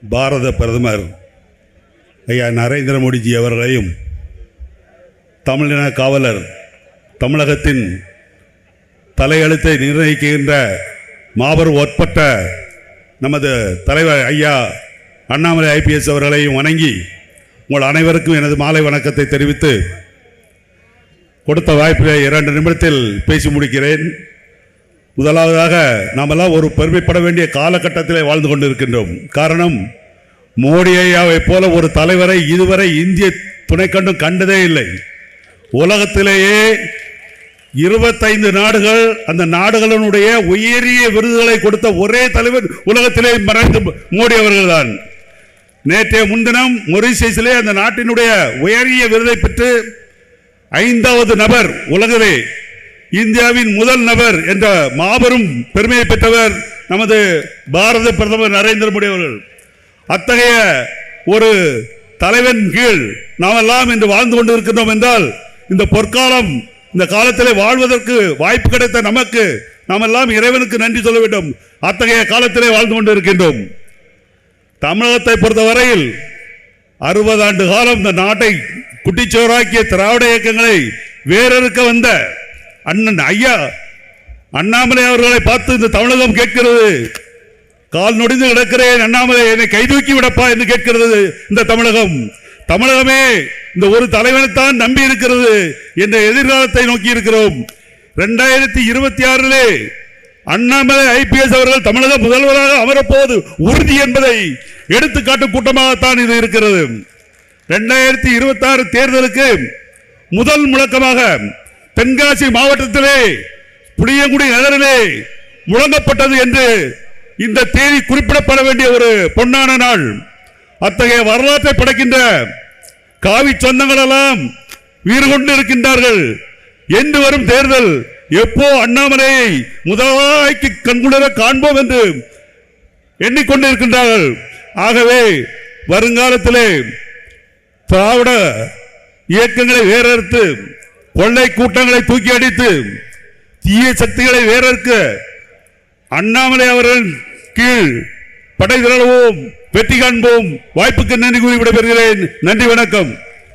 பாரத பிரதமர் ஐயா நரேந்திர மோடிஜி அவர்களையும் தமிழின காவலர் தமிழகத்தின் தலையெழுத்தை நிர்ணயிக்கின்ற மாபெரும் ஒற்பட்ட நமது தலைவர் ஐயா அண்ணாமலை ஐபிஎஸ் அவர்களையும் வணங்கி உங்கள் அனைவருக்கும் எனது மாலை வணக்கத்தை தெரிவித்து கொடுத்த வாய்ப்பை 2 நிமிடத்தில் பேசி முடிக்கிறேன். முதலாவதாக நாமெல்லாம் ஒரு பெருமைப்பட வேண்டிய காலகட்டத்திலே வாழ்ந்து கொண்டிருக்கின்றோம். காரணம், மோடி ஐயாவை போல ஒரு தலைவரை இதுவரை இந்திய துணைக்கண்டம் கண்டதே இல்லை. உலகத்திலேயே 25 நாடுகள், அந்த நாடுகளினுடைய உயரிய விருதுகளை கொடுத்த ஒரே தலைவர் உலகத்திலே மறைந்த மோடி அவர்கள்தான். நேற்றைய முன்தினம் மொரீஷியஸிலே அந்த நாட்டினுடைய உயரிய விருதை பெற்று 5வது நபர், உலகிலே இந்தியாவின் முதல் நபர் என்ற மாபெரும் பெருமையை பெற்றவர் நமது பாரத பிரதமர் நரேந்திர மோடி அவர்கள். அத்தகைய ஒரு தலைவன் கீழ் நாமெல்லாம் இன்று வாழ்ந்து கொண்டிருக்கின்றோம் என்றால், இந்த பொற்காலம், இந்த காலத்திலே வாழ்வதற்கு வாய்ப்பு கிடைத்த நமக்கு நாமெல்லாம் இறைவனுக்கு நன்றி சொல்ல வேண்டும். அத்தகைய காலத்திலே வாழ்ந்து கொண்டிருக்கின்றோம். தமிழகத்தை பொறுத்தவரையில் 60 ஆண்டு காலம் இந்த நாட்டை குட்டிச்சோராக்கிய திராவிட இயக்கங்களை வேறறுக்க வந்த அண்ணன் ஐயா அண்ணாமலை அவர்களை பார்த்து இந்த தமிழகம் கேட்கிறது, கால் நொடிந்து கிடக்கிறேன் அண்ணாமலை, என்னை கைதூக்கி விடப்பா என்று கேட்கிறது இந்த தமிழகம். தமிழகமே இந்த ஒரு தலைவனைத்தான் நம்பி இருக்கிறது என்ற எதிர்காலத்தை நோக்கி இருக்கிறோம். 2026 அண்ணாமலை ஐபிஎஸ் அவர்கள் தமிழக முதல்வராக அமரப்போவது உறுதி என்பதை எடுத்துக்காட்டும் கூட்டமாகத்தான் இது இருக்கிறது. 2026 தேர்தலுக்கு முதல் முழக்கமாக தென்காசி மாவட்டத்திலே புளியங்குடி நகரிலே முழங்கப்பட்டது என்று இந்த தேதி குறிப்பிடப்பட வேண்டிய ஒரு பொன்னான நாள். அத்தகைய வரலாற்றை படைக்கின்ற காவி சொந்தங்கள் எல்லாம் வீறு கொண்டு இருக்கின்றார்கள். என்று வரும் தேர்தல் எப்போ அண்ணாமலையை முதலாய்க்கு கண்குளிர காண்போம் என்று எண்ணிக்கொண்டிருக்கின்றார்கள். ஆகவே வருங்காலத்திலே திராவிட இயக்கங்களை வேறறுத்து, கொள்ளை கூட்டங்களை தூக்கி அடித்து, தீய சக்திகளை வேறறுக்க அண்ணாமலை அவர்கள் கீழ் படை திரளுவோம், வெற்றி காண்போம். வாய்ப்புக்கு நன்றி கூறி விடைபெறுகிறேன். நன்றி, வணக்கம்.